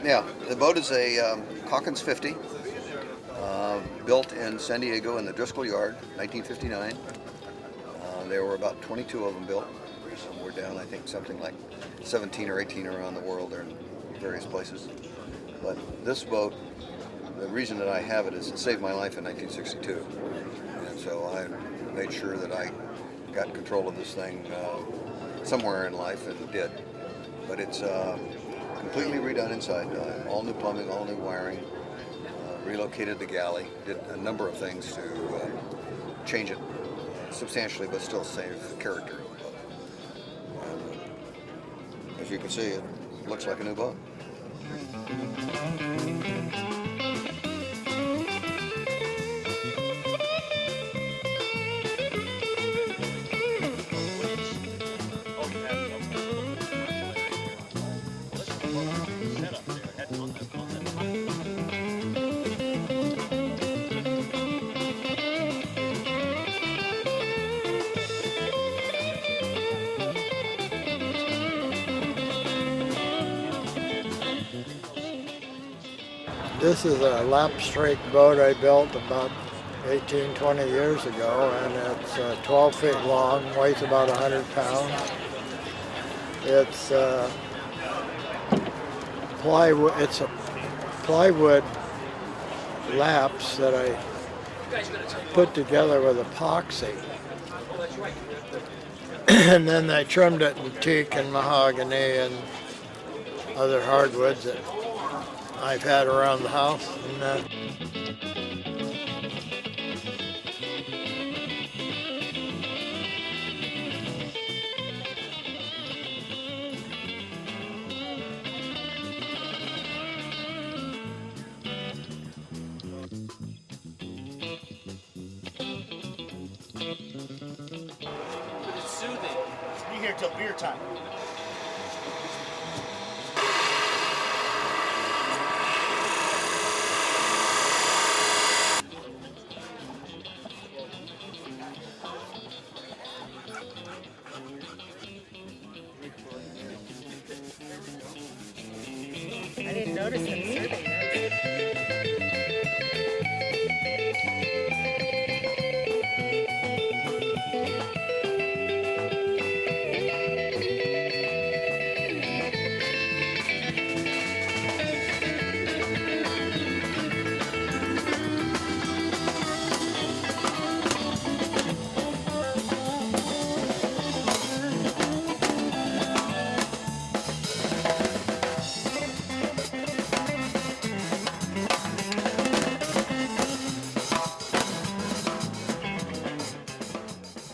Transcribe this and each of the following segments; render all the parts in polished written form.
Yeah, the boat is a Calkins 50, built in San Diego in the Driscoll Yard, 1959. There were about 22 of them built. We're down, I think, something like 17 or 18 around the world. They're in various places. But this boat, the reason that I have it is it saved my life in 1962. And so I made sure that I got control of this thing somewhere in life, and did. But it's completely redone inside, all new plumbing, all new wiring, relocated the galley, did a number of things to change it substantially, but still save the character. As you can see, it looks like a new boat. This is a lap strake boat I built about 18, 20 years ago, and it's 12 feet long, weighs about 100 pounds. It's plywood. It's a plywood laps that I put together with epoxy, and then I trimmed it in teak and mahogany and other hardwoods that I've had around the house. And, It's soothing. Be here till beer time. I didn't notice them serving that.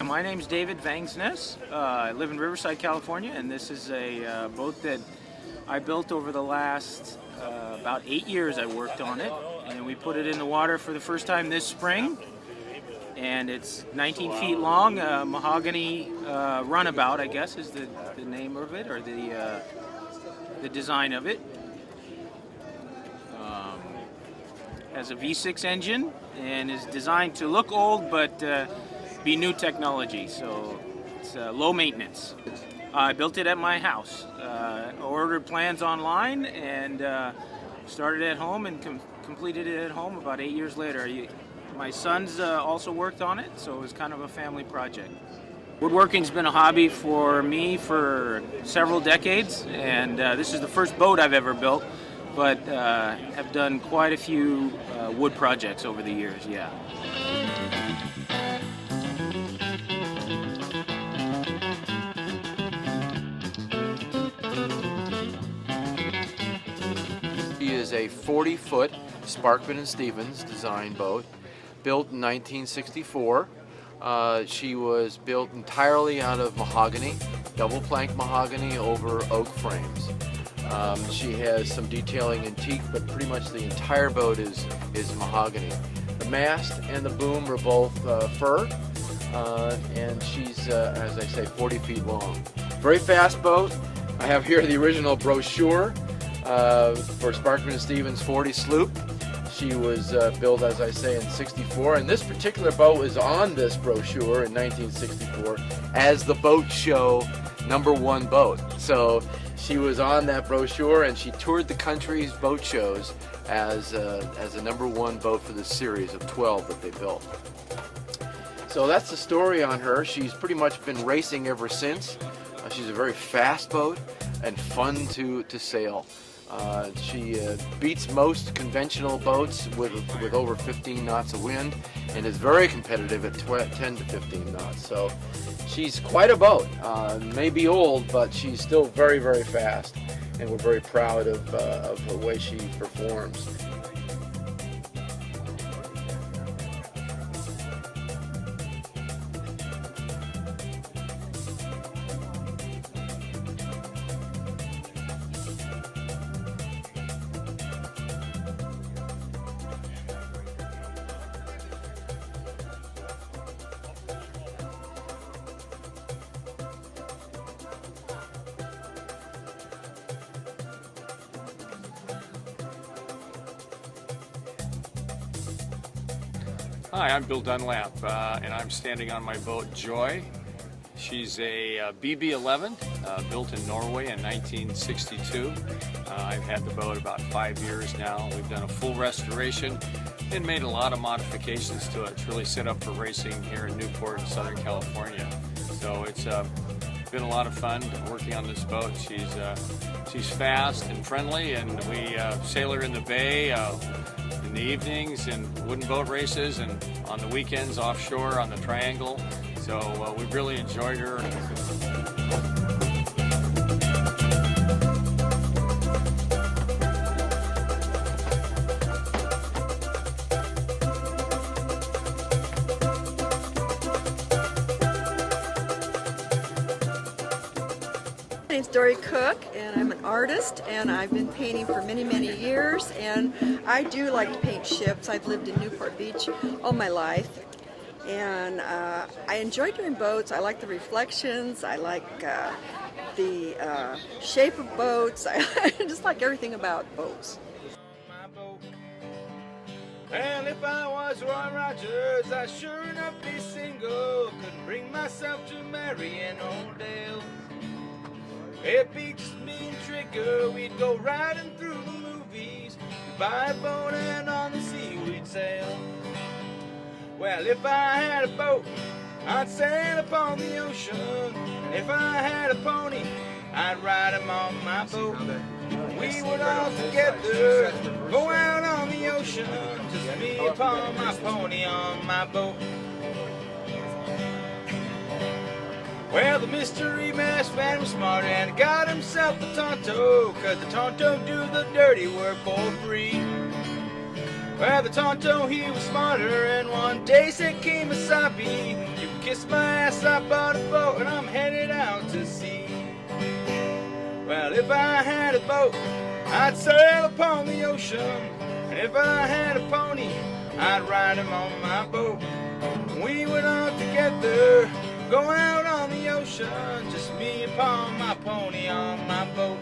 My name's David Vangsness. I live in Riverside, California, and this is a boat that I built over the last about 8 years. I worked on it, and we put it in the water for the first time this spring. And it's 19 feet long, mahogany runabout, I guess, is the name of it, or the design of it. Has a V6 engine and is designed to look old, but be new technology, so it's low maintenance. I built it at my house. Ordered plans online and started at home and completed it at home about 8 years later. My sons also worked on it, so it was kind of a family project. Woodworking's been a hobby for me for several decades, and this is the first boat I've ever built, but have done quite a few wood projects over the years, yeah. Is a 40-foot Sparkman and Stevens design boat, built in 1964. She was built entirely out of mahogany double plank mahogany over oak frames. She has some detailing in teak, but pretty much the entire boat is mahogany. The mast and the boom are both fir, and she's, as I say, 40 feet long. Very fast boat. I have here the original brochure for Sparkman & Stevens 40 sloop. She was built, as I say, in '64, and this particular boat was on this brochure in 1964 as the boat show #1 boat. So she was on that brochure, and she toured the country's boat shows as a #1 boat for the series of 12 that they built. So that's the story on her. She's pretty much been racing ever since. She's a very fast boat and fun to sail. She beats most conventional boats with over 15 knots of wind, and is very competitive at 10 to 15 knots. So she's quite a boat. May be old, but she's still very, very fast, and we're very proud of the way she performs. Hi, I'm Bill Dunlap, and I'm standing on my boat Joy. She's a BB11, built in Norway in 1962. I've had the boat about 5 years now. We've done a full restoration and made a lot of modifications to it. It's really set up for racing here in Newport in Southern California. So it's been a lot of fun working on this boat. She's fast and friendly, and we sail her in the bay in the evenings and wooden boat races, and on the weekends offshore on the Triangle. So we really enjoyed her. My name's Dory Cook, and I'm an artist, and I've been painting for many, many years, and I do like to paint ships. I've lived in Newport Beach all my life, and I enjoy doing boats. I like the reflections. I like the shape of boats. I just like everything about boats. Well, if I was Roy Rogers, I'd sure enough be single. Couldn't bring myself to marry an old Dale. It'd be just me and Trigger. We'd go riding through the movies. We'd buy a boat and on the sea we'd sail. Well, if I had a boat, I'd sail upon the ocean. And if I had a pony, I'd ride him on my boat. We would all together go out on the ocean. Just me upon my pony on my boat. Well, the mystery masked man was smart and got himself a Tonto, 'cause the Tonto do the dirty work for free. Well, the Tonto, he was smarter, and one day said, Kemosabe, you can kiss my ass, I bought a boat and I'm headed out to sea. Well, if I had a boat, I'd sail upon the ocean, and if I had a pony, I'd ride him on my boat. We would all together go out on the ocean, just me upon my pony on my boat.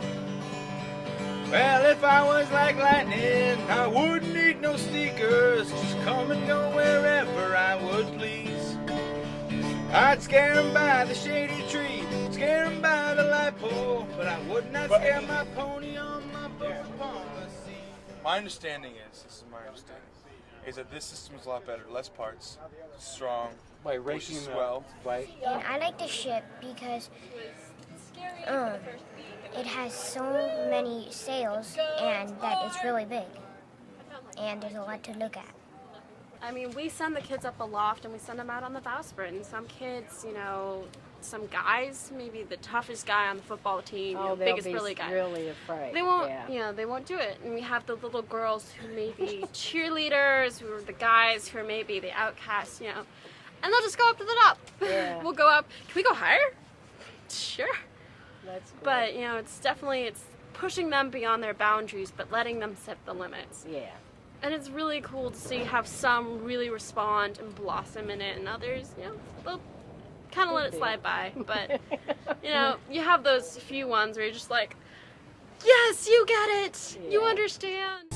Well, if I was like lightning, I wouldn't need no sneakers, just come and go wherever I would please. I'd scare 'em by the shady tree, scare 'em by the light pole, but I would not scare my pony on my boat upon the sea. My understanding is, this is my understanding, is that this system is a lot better, less parts, strong, By raking pushes well. Right. And I like the ship because it has so many sails and that it's really big. And there's a lot to look at. I mean, we send the kids up aloft and we send them out on the bowsprit. And some kids, you know, some guys, maybe the toughest guy on the football team, you know, biggest burly guy. Really afraid. They won't, you know, they won't do it. And we have the little girls who may be cheerleaders, who are the guys who are maybe the outcasts, you know. And they'll just go up to the top. Yeah. We'll go up. Can we go higher? Sure. But, you know, it's pushing them beyond their boundaries, but letting them set the limits. Yeah. And it's really cool to see how some really respond and blossom in it, and others, you know, they'll kind of let it slide by. But, you know, you have those few ones where you're just like, yes, you get it. You understand.